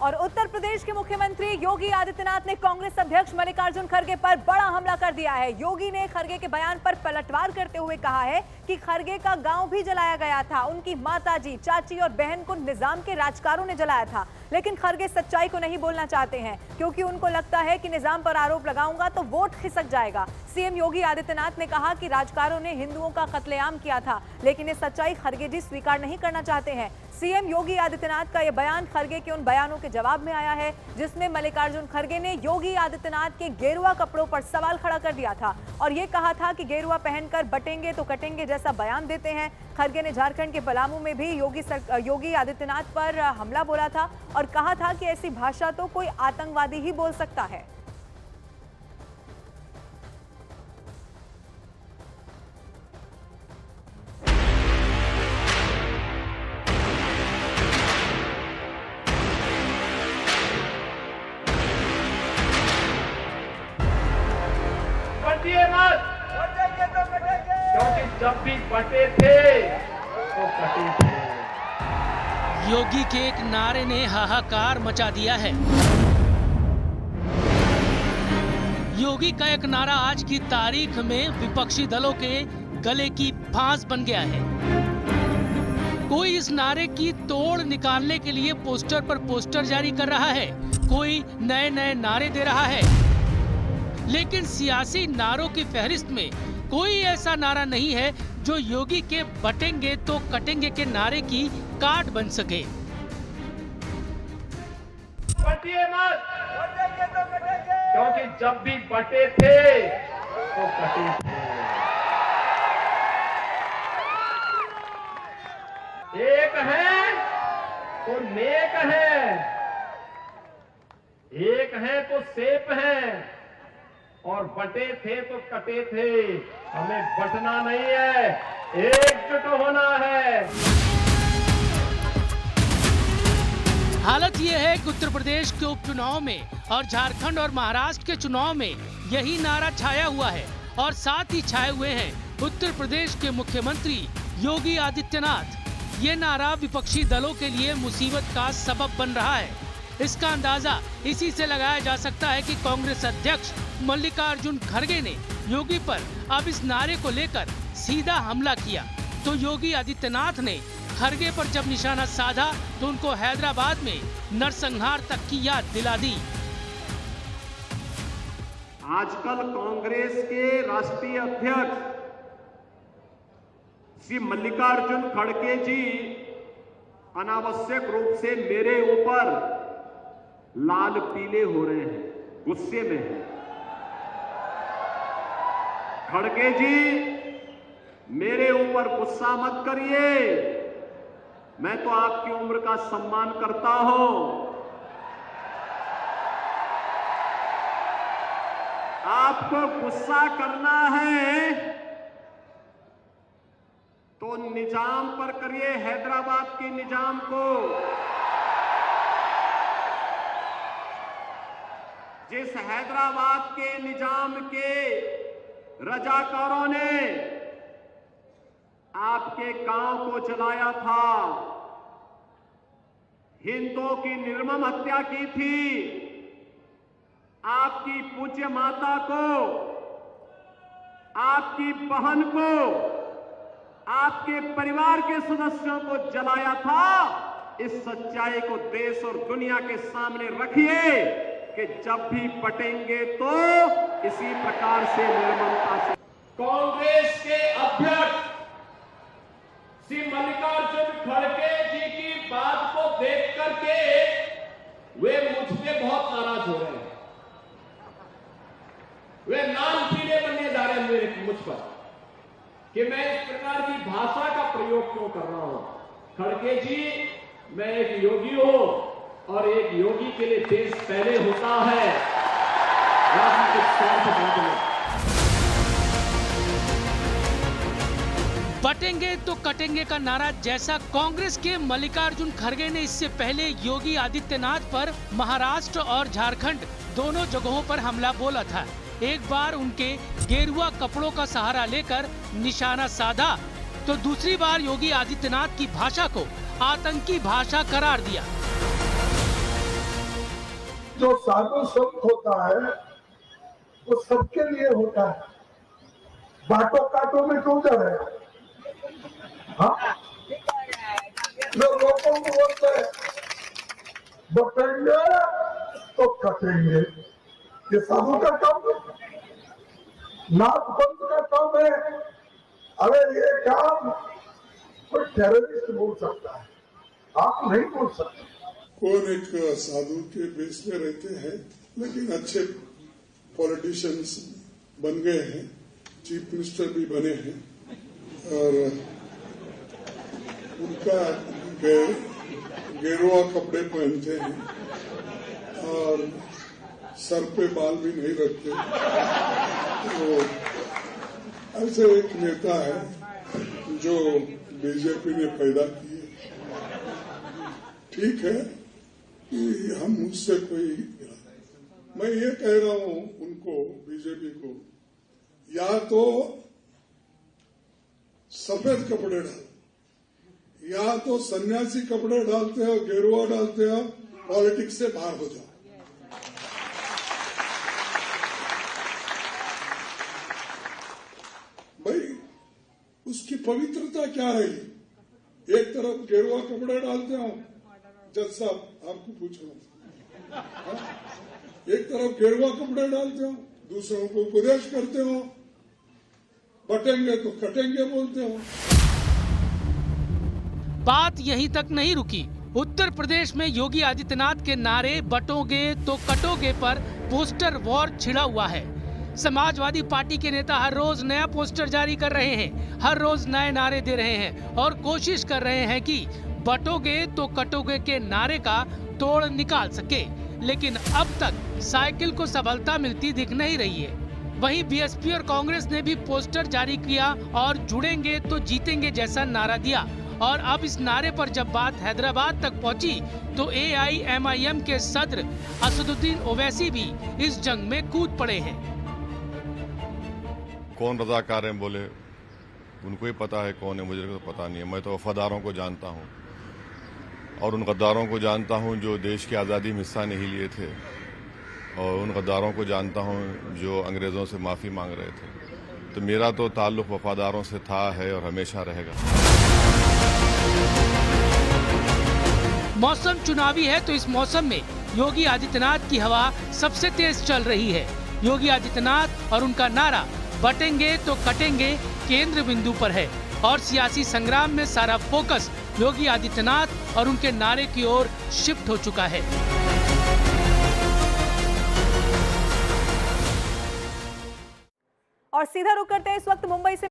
और उत्तर प्रदेश के मुख्यमंत्री योगी आदित्यनाथ ने कांग्रेस अध्यक्ष मल्लिकार्जुन खड़गे पर बड़ा हमला कर दिया है। योगी ने खड़गे के बयान पर पलटवार करते हुए कहा है कि खड़गे का गांव भी जलाया गया था, उनकी माताजी, चाची और बहन को निजाम के राजकारों ने जलाया था। लेकिन खड़गे सच्चाई को नहीं बोलना चाहते हैं क्योंकि उनको लगता है कि निजाम पर आरोप लगाऊंगा तो वोट खिसक जाएगा। सीएम योगी आदित्यनाथ ने कहा कि राजकारों ने हिंदुओं का कत्लेआम किया था, लेकिन ये सच्चाई खड़गे जी स्वीकार नहीं करना चाहते हैं। सीएम योगी आदित्यनाथ का यह बयान खड़गे के उन बयानों के जवाब में आया है जिसमें मल्लिकार्जुन खड़गे ने योगी आदित्यनाथ के गेरुआ कपड़ों पर सवाल खड़ा कर दिया था और ये कहा था कि गेरुआ पहनकर बटेंगे तो कटेंगे जैसा बयान देते हैं। खड़गे ने झारखंड के पलामू में भी योगी आदित्यनाथ पर हमला बोला था और कहा था कि ऐसी भाषा तो कोई आतंकवादी ही बोल सकता है। क्योंकि जब भी बटे थे तो कटे थे। योगी के एक नारे ने हाहाकार मचा दिया है। योगी का एक नारा आज की तारीख में विपक्षी दलों के गले की फांस बन गया है। कोई इस नारे की तोड़ निकालने के लिए पोस्टर पर पोस्टर जारी कर रहा है, कोई नए नए नारे दे रहा है, लेकिन सियासी नारों की फहरिस्त में कोई ऐसा नारा नहीं है जो योगी के बटेंगे तो कटेंगे के नारे की काट बन सके। बटिए मत, क्योंकि जब भी बटे थे तो कटे थे। एक है तो नेक है, एक है तो सेफ है और बटे थे तो कटे थे। हमें बटना नहीं है, एकजुट होना है। हालत यह है कि उत्तर प्रदेश के उपचुनाव में और झारखंड और महाराष्ट्र के चुनाव में यही नारा छाया हुआ है और साथ ही छाए हुए हैं उत्तर प्रदेश के मुख्यमंत्री योगी आदित्यनाथ। ये नारा विपक्षी दलों के लिए मुसीबत का सबब बन रहा है। इसका अंदाजा इसी से लगाया जा सकता है कि कांग्रेस अध्यक्ष मल्लिकार्जुन खड़गे ने योगी पर अब इस नारे को लेकर सीधा हमला किया तो योगी आदित्यनाथ ने खड़गे पर जब निशाना साधा तो उनको हैदराबाद में नरसंहार तक की याद दिला दी। आजकल कांग्रेस के राष्ट्रीय अध्यक्ष श्री मल्लिकार्जुन खड़गे जी अनावश्यक रूप से मेरे ऊपर लाल पीले हो रहे हैं, गुस्से में हैं। खड़गे जी मेरे ऊपर गुस्सा मत करिए, मैं तो आपकी उम्र का सम्मान करता हूं। आपको गुस्सा करना है तो निजाम पर करिए, हैदराबाद के निजाम को, जिस हैदराबाद के निजाम के रजाकारों ने आपके गांव को जलाया था, हिंदुओं की निर्मम हत्या की थी, आपकी पूज्य माता को, आपकी बहन को, आपके परिवार के सदस्यों को जलाया था। इस सच्चाई को देश और दुनिया के सामने रखिए कि जब भी बटेंगे तो इसी प्रकार से निर्ममता से। कांग्रेस के अध्यक्ष श्री मल्लिकार्जुन खड़गे जी की बात को देख करके वे मुझ पे बहुत नाराज हो रहे हैं। वे लाल पीले बनने जा रहे हैं मेरे मुझ पर कि मैं इस प्रकार की भाषा का प्रयोग क्यों कर रहा हूं। खड़गे जी, मैं एक योगी हूं और एक योगी के लिए देश पहले होता है, राजनीतिक स्वार्थ बाद में। बटेंगे तो कटेंगे का नारा जैसा कांग्रेस के मल्लिकार्जुन खड़गे ने इससे पहले योगी आदित्यनाथ पर महाराष्ट्र और झारखंड दोनों जगहों पर हमला बोला था। एक बार उनके गेरुआ कपड़ों का सहारा लेकर निशाना साधा तो दूसरी बार योगी आदित्यनाथ की भाषा को आतंकी भाषा करार दिया। जो साधु संत होता है वो सबके लिए होता है, बाटो काटो में क्यों जा रहे हैं? हाँ? लोगों को बोलते हैं बटेंगे तो कटेंगे, ये साधु का काम है, नाथ पंथ का काम है। अरे ये काम कोई टेररिस्ट बोल सकता है, आप नहीं बोल सकते। कौन एक साधु के बेस में रहते हैं, लेकिन अच्छे पॉलिटिशियंस बन गए हैं, चीफ मिनिस्टर भी बने हैं, और उनका गेरुआ कपड़े पहनते हैं और सर पे बाल भी नहीं रखते। तो ऐसे एक नेता है जो बीजेपी ने पैदा किए। ठीक है कि हम उससे कोई, मैं ये कह रहा हूं उनको, बीजेपी को, या तो सफेद कपड़े डाल, या तो सन्यासी कपड़े डालते हो, गेरुआ डालते हो, पॉलिटिक्स से बाहर हो जाओ। भाई उसकी पवित्रता क्या रही? एक तरफ गेरुआ कपड़े डालते हो, जज साहब आपको पूछ रहा हूं, एक तरफ गेरुआ कपड़े डालते हो, दूसरों को उपदेश करते हो, बटेंगे तो कटेंगे बोलते हो। बात यहीं तक नहीं रुकी। उत्तर प्रदेश में योगी आदित्यनाथ के नारे बटोगे तो कटोगे पर पोस्टर वॉर छिड़ा हुआ है। समाजवादी पार्टी के नेता हर रोज नया पोस्टर जारी कर रहे हैं, हर रोज नए नारे दे रहे हैं और कोशिश कर रहे हैं कि बटोगे तो कटोगे के नारे का तोड़ निकाल सके, लेकिन अब तक साइकिल को सफलता मिलती दिख नहीं रही है। वहीं बीएसपी और कांग्रेस ने भी पोस्टर जारी किया और जुड़ेंगे तो जीतेंगे जैसा नारा दिया। और अब इस नारे पर जब बात हैदराबाद तक पहुंची तो AIMIM के सदर असदुद्दीन ओवैसी भी इस जंग में कूद पड़े हैं। कौन रजाकार हैं बोले, उनको ही पता है कौन है, मुझे तो पता नहीं है। मैं तो वफादारों को जानता हूं और उन गद्दारों को जानता हूं जो देश की आज़ादी में हिस्सा नहीं लिए थे, और उन गद्दारों को जानता हूं जो अंग्रेज़ों से माफ़ी मांग रहे थे। तो मेरा तो ताल्लुक वफादारों से था, है और हमेशा रहेगा। मौसम चुनावी है तो इस मौसम में योगी आदित्यनाथ की हवा सबसे तेज चल रही है। योगी आदित्यनाथ और उनका नारा बटेंगे तो कटेंगे केंद्र बिंदु पर है और सियासी संग्राम में सारा फोकस योगी आदित्यनाथ और उनके नारे की ओर शिफ्ट हो चुका है। और सीधा रुक करते हैं इस वक्त मुंबई से